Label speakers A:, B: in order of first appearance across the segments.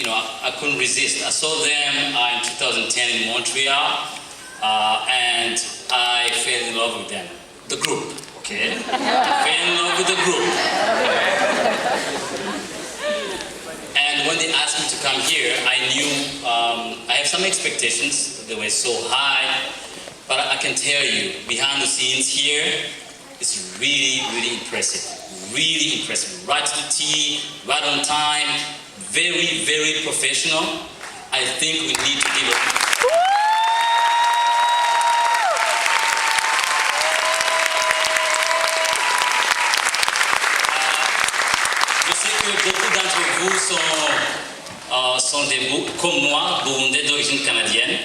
A: I couldn't resist. I saw them in 2010 in Montreal, and I fell in love with them. The group, okay? Fell in love with the group. And when they asked me to come here, I knew I have some expectations. They were so high, but I can tell you, behind the scenes here, it's really, really impressive. Really impressive. Right to the T, right on time, very, very professional. I think we need to give it. Je sais que beaucoup d'entre vous sont des, comme moi, burundais d'origine canadienne.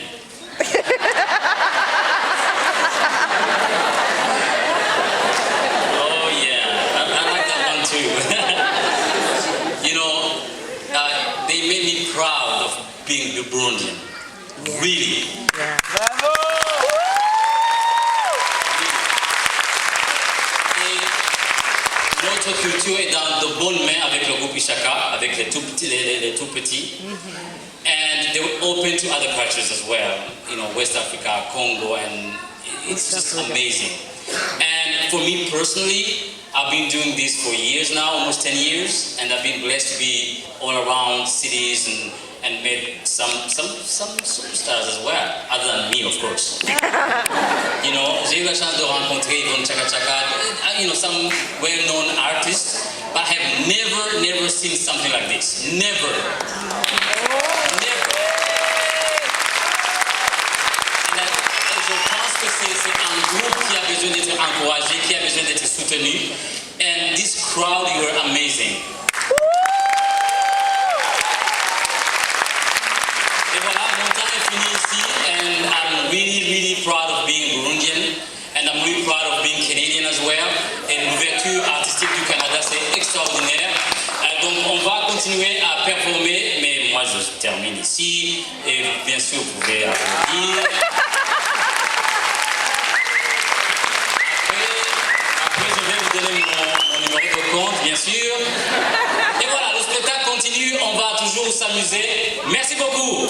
A: They made me proud of being a Burundian. Really.
B: Yeah. Bravo!
A: Et notre culture est dans de bonnes mains avec le groupe Ishaka, avec les tout petits. And they were open to other cultures as well. West Africa, Congo, and it's just amazing. And for me personally, I've been doing this for years now, almost 10 years, and I've been blessed to be all around cities and met some superstars as well, other than me, of course. J'ai eu la chance de rencontrer Yvonne Chaka Chaka, some well-known artists, but I have never seen something like this. Never. C'est un groupe qui a besoin d'être encouragé, qui a besoin d'être soutenu. And this crowd, you were amazing. Et voilà, mon temps est fini ici, and I'm really, really proud of being Burundian, and I'm really proud of being Canadian as well. Et l'ouverture artistique du Canada, c'est extraordinaire. Donc on va continuer à performer, mais moi je termine ici, et bien sûr vous pouvez applaudir. Mon numéro de compte, bien sûr. Et voilà, le spectacle continue, on va toujours s'amuser. Merci beaucoup.